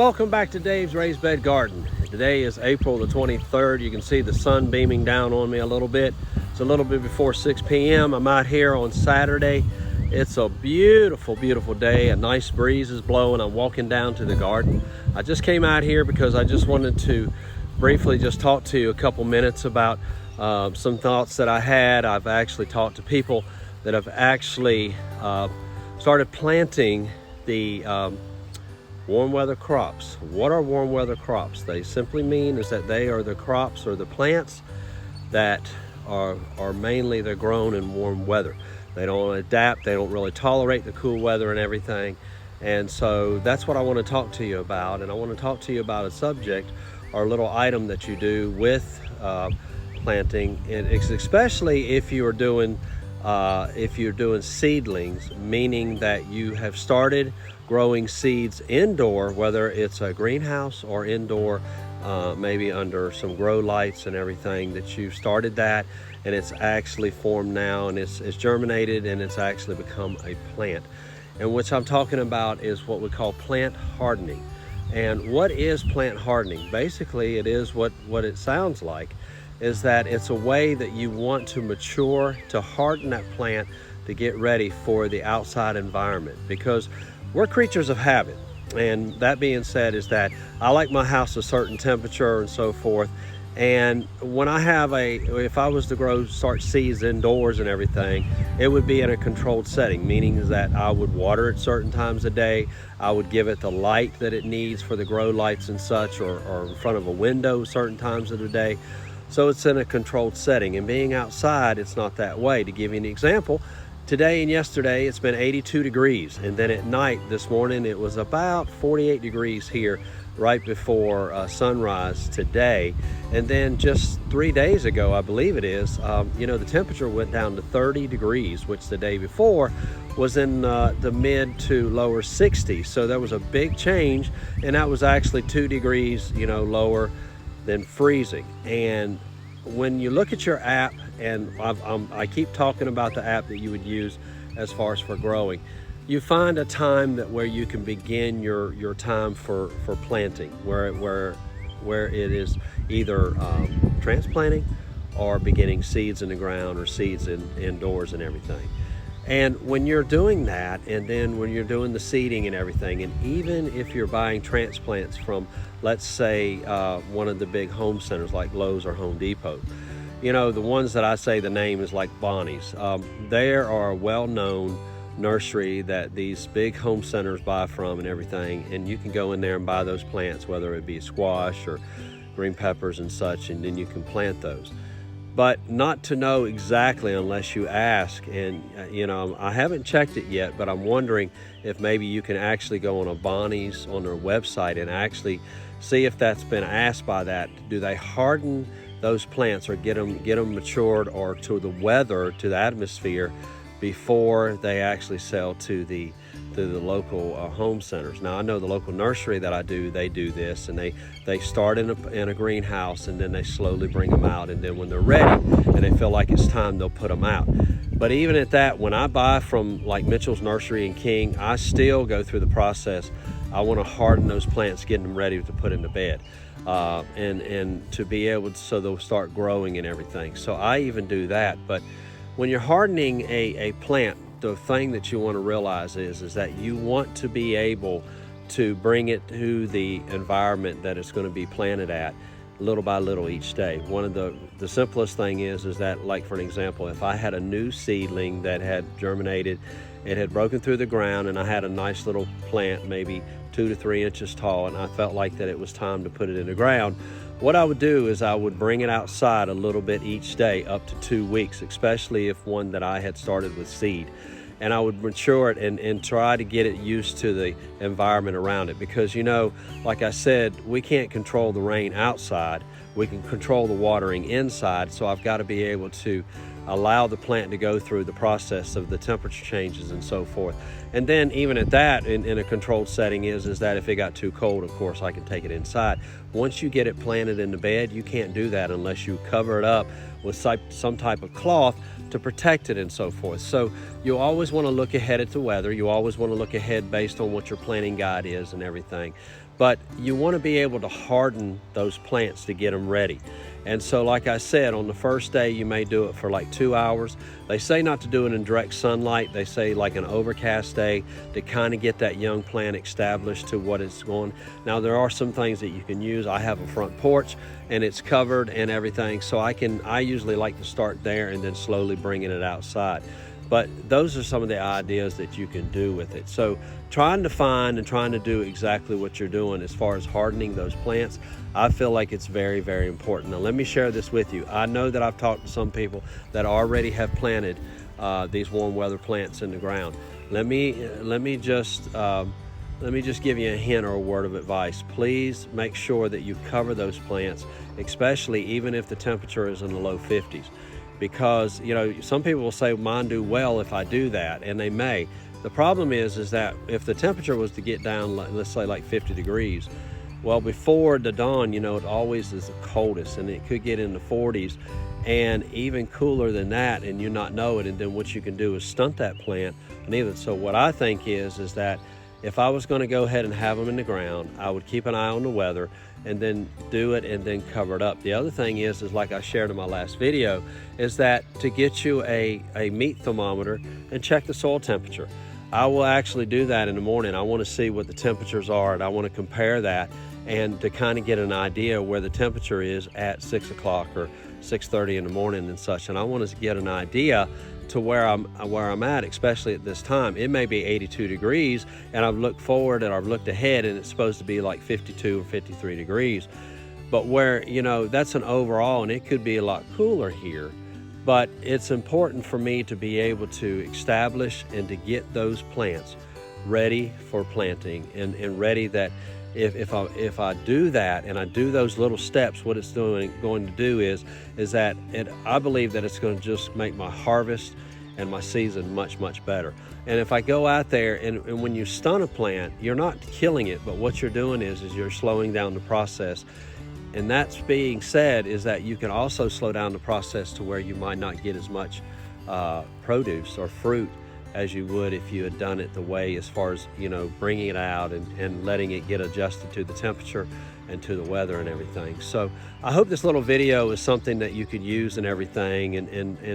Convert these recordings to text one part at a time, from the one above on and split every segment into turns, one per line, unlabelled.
welcome back to Dave's Raised Bed Garden. Today is April the 23rd. You can see the sun beaming down on me a little bit. It's a little bit before 6 p.m. I'm out here on Saturday. It's a beautiful, beautiful day. A nice breeze is blowing. I'm walking down to the garden. I just came out here because I just wanted to briefly just talk to you a couple minutes about some thoughts that I had. I've actually talked to people that have actually started planting the warm weather crops. What are warm weather crops? They simply mean is that they are the crops or the plants that are mainly they're grown in warm weather. They don't adapt, they don't really tolerate the cool weather and everything. And so that's what I want to talk to you about. And I want to talk to you about a subject or a little item that you do with planting, and especially if you're doing seedlings, meaning that you have started growing seeds indoor, whether it's a greenhouse or indoor, maybe under some grow lights and everything, that you've started that and it's actually formed now and it's germinated and it's actually become a plant. And what I'm talking about is what we call plant hardening. And what is plant hardening? Basically, it is what it sounds like, is that it's a way that you want to mature, to harden that plant to get ready for the outside environment, because we're creatures of habit. And that being said is that I like my house a certain temperature and so forth. And when I have if I was to start seeds indoors and everything, it would be in a controlled setting, meaning that I would water it certain times a day. I would give it the light that it needs for the grow lights and such, or in front of a window certain times of the day. So it's in a controlled setting. And being outside, it's not that way. To give you an example, today and yesterday, it's been 82 degrees. And then at night this morning, it was about 48 degrees here right before sunrise today. And then just 3 days ago, I believe it is, the temperature went down to 30 degrees, which the day before was in the mid to lower 60s. So there was a big change, and that was actually 2 degrees, lower than freezing. And when you look at your app, and I keep talking about the app that you would use as far as for growing, you find a time where you can begin your time for planting, where it is either transplanting or beginning seeds in the ground or seeds indoors and everything. And when you're doing that, and then when you're doing the seeding and everything, and even if you're buying transplants from, let's say, one of the big home centers like Lowe's or Home Depot, the ones that I say the name is like Bonnie's. There are a well-known nursery that these big home centers buy from and everything, and you can go in there and buy those plants, whether it be squash or green peppers and such, and then you can plant those. But not to know exactly unless you ask. And I haven't checked it yet, but I'm wondering if maybe you can actually go on a Bonnie's on their website and actually see if that's been asked by that. Do they harden those plants or get them matured or to the weather, to the atmosphere, before they actually sell to the local home centers? Now, I know the local nursery that I do, they do this, and they start in a greenhouse, and then they slowly bring them out, and then when they're ready and they feel like it's time, they'll put them out. But even at that, when I buy from like Mitchell's Nursery in King, I still go through the process. I want to harden those plants, getting them ready to put in the bed, and to be able to, so they'll start growing and everything. So I even do that. But when you're hardening a plant, the thing that you want to realize is that you want to be able to bring it to the environment that it's going to be planted at, little by little each day. One of the simplest thing is that, like for an example, if I had a new seedling that had germinated, it had broken through the ground, and I had a nice little plant, maybe 2 to 3 inches tall, and I felt like that it was time to put it in the ground, what I would do is I would bring it outside a little bit each day, up to 2 weeks, especially if one that I had started with seed. And I would mature it and try to get it used to the environment around it. Because, like I said, we can't control the rain outside. We can control the watering inside. So I've got to be able to allow the plant to go through the process of the temperature changes and so forth. And then even at that, in a controlled setting is that if it got too cold, of course, I can take it inside. Once you get it planted in the bed, you can't do that unless you cover it up with some type of cloth to protect it and so forth. So you always want to look ahead at the weather. You always want to look ahead based on what your planting guide is and everything. but you want to be able to harden those plants to get them ready. And so, like I said, on the first day, you may do it for like 2 hours. They say not to do it in direct sunlight. They say like an overcast day to kind of get that young plant established to what it's going. Now, there are some things that you can use. I have a front porch and it's covered and everything. So I usually like to start there and then slowly bringing it outside. But those are some of the ideas that you can do with it. So trying to find and trying to do exactly what you're doing as far as hardening those plants, I feel like it's very, very important. Now, let me share this with you. I know that I've talked to some people that already have planted these warm weather plants in the ground. Let me just give you a hint or a word of advice. Please make sure that you cover those plants, especially even if the temperature is in the low 50s. Because, you know, some people will say mine do well if I do that, and they may. The problem is that if the temperature was to get down, let's say like 50 degrees, well, before the dawn, you know, it always is the coldest, and it could get in the 40s and even cooler than that, and you not know it. And then what you can do is stunt that plant. And even so, what I think is that if I was going to go ahead and have them in the ground, I would keep an eye on the weather and then do it and then cover it up. The other thing is like I shared in my last video, is that to get you a meat thermometer and check the soil temperature. I will actually do that in the morning. I want to see what the temperatures are, and I want to compare that and to kind of get an idea where the temperature is at 6 o'clock or 6:30 in the morning and such. And I want to get an idea to where I'm at, especially at this time. It may be 82 degrees, and I've looked forward and I've looked ahead, and it's supposed to be like 52 or 53 degrees. But where, you know, that's an overall, and it could be a lot cooler here. But it's important for me to be able to establish and to get those plants ready for planting and ready that if I do that and I do those little steps, what it's going to do is that I believe that it's going to just make my harvest and my season much, much better. And if I go out there and when you stun a plant, you're not killing it, but what you're doing is you're slowing down the process. And that's being said is that you can also slow down the process to where you might not get as much produce or fruit as you would if you had done it the way, as far as, you know, bringing it out and letting it get adjusted to the temperature and to the weather and everything. So I hope this little video is something that you could use and everything, and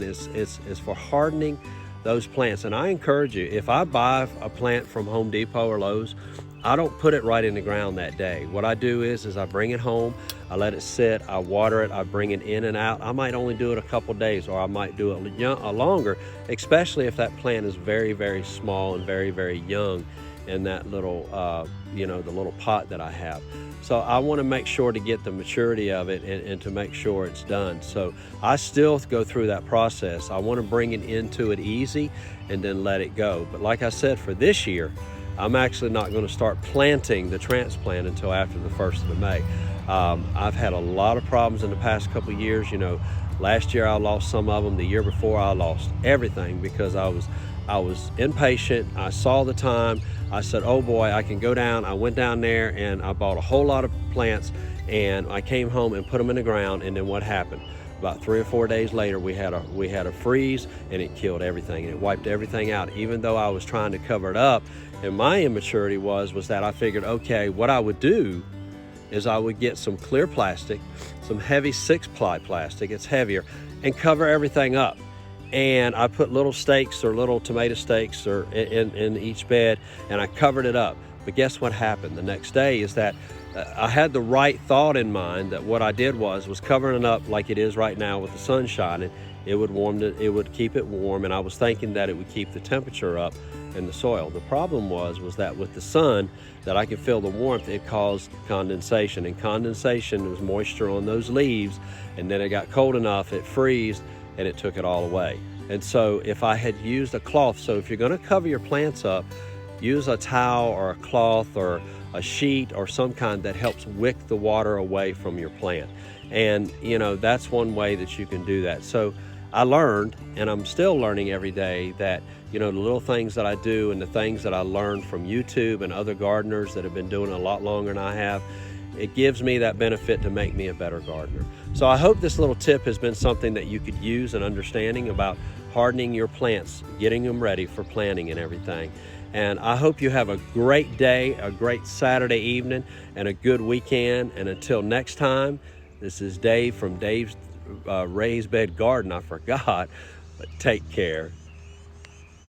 it's for hardening those plants. And I encourage you, if I buy a plant from Home Depot or Lowe's, I don't put it right in the ground that day. What I do is I bring it home, I let it sit, I water it, I bring it in and out. I might only do it a couple days, or I might do it longer, especially if that plant is very, very small and very, very young in that little, you know, the little pot that I have. So I want to make sure to get the maturity of it and to make sure it's done. So I still go through that process. I want to bring it into it easy and then let it go. But like I said, for this year, I'm actually not going to start planting the transplant until after the 1st of May. I've had a lot of problems in the past couple of years. You know, last year I lost some of them. The year before I lost everything because I was impatient. I saw the time. I said, oh boy, I can go down. I went down there and I bought a whole lot of plants, and I came home and put them in the ground. And then what happened? About 3 or 4 days later, we had a freeze, and it killed everything, and it wiped everything out. Even though I was trying to cover it up, and my immaturity was that I figured, okay, what I would do is I would get some clear plastic, some heavy 6-ply plastic, it's heavier, and cover everything up. And I put little stakes or little tomato stakes or in each bed, and I covered it up. But guess what happened? The next day is that I had the right thought in mind, that what I did was covering it up like it is right now with the sun shining. It would keep it warm, and I was thinking that it would keep the temperature up in the soil. The problem was that with the sun, that I could feel the warmth, it caused condensation, and condensation was moisture on those leaves, and then it got cold enough, it freezed, and it took it all away. And so if I had used a cloth, so if you're going to cover your plants up, use a towel or a cloth or a sheet or some kind that helps wick the water away from your plant. And, you know, that's one way that you can do that. So I learned, and I'm still learning every day, that, you know, the little things that I do and the things that I learned from YouTube and other gardeners that have been doing it a lot longer than I have, it gives me that benefit to make me a better gardener. So I hope this little tip has been something that you could use in understanding about hardening your plants, getting them ready for planting and everything. And I hope you have a great day, a great Saturday evening, and a good weekend. And until next time, this is Dave from Dave's Raised Bed Garden. I forgot, but take care.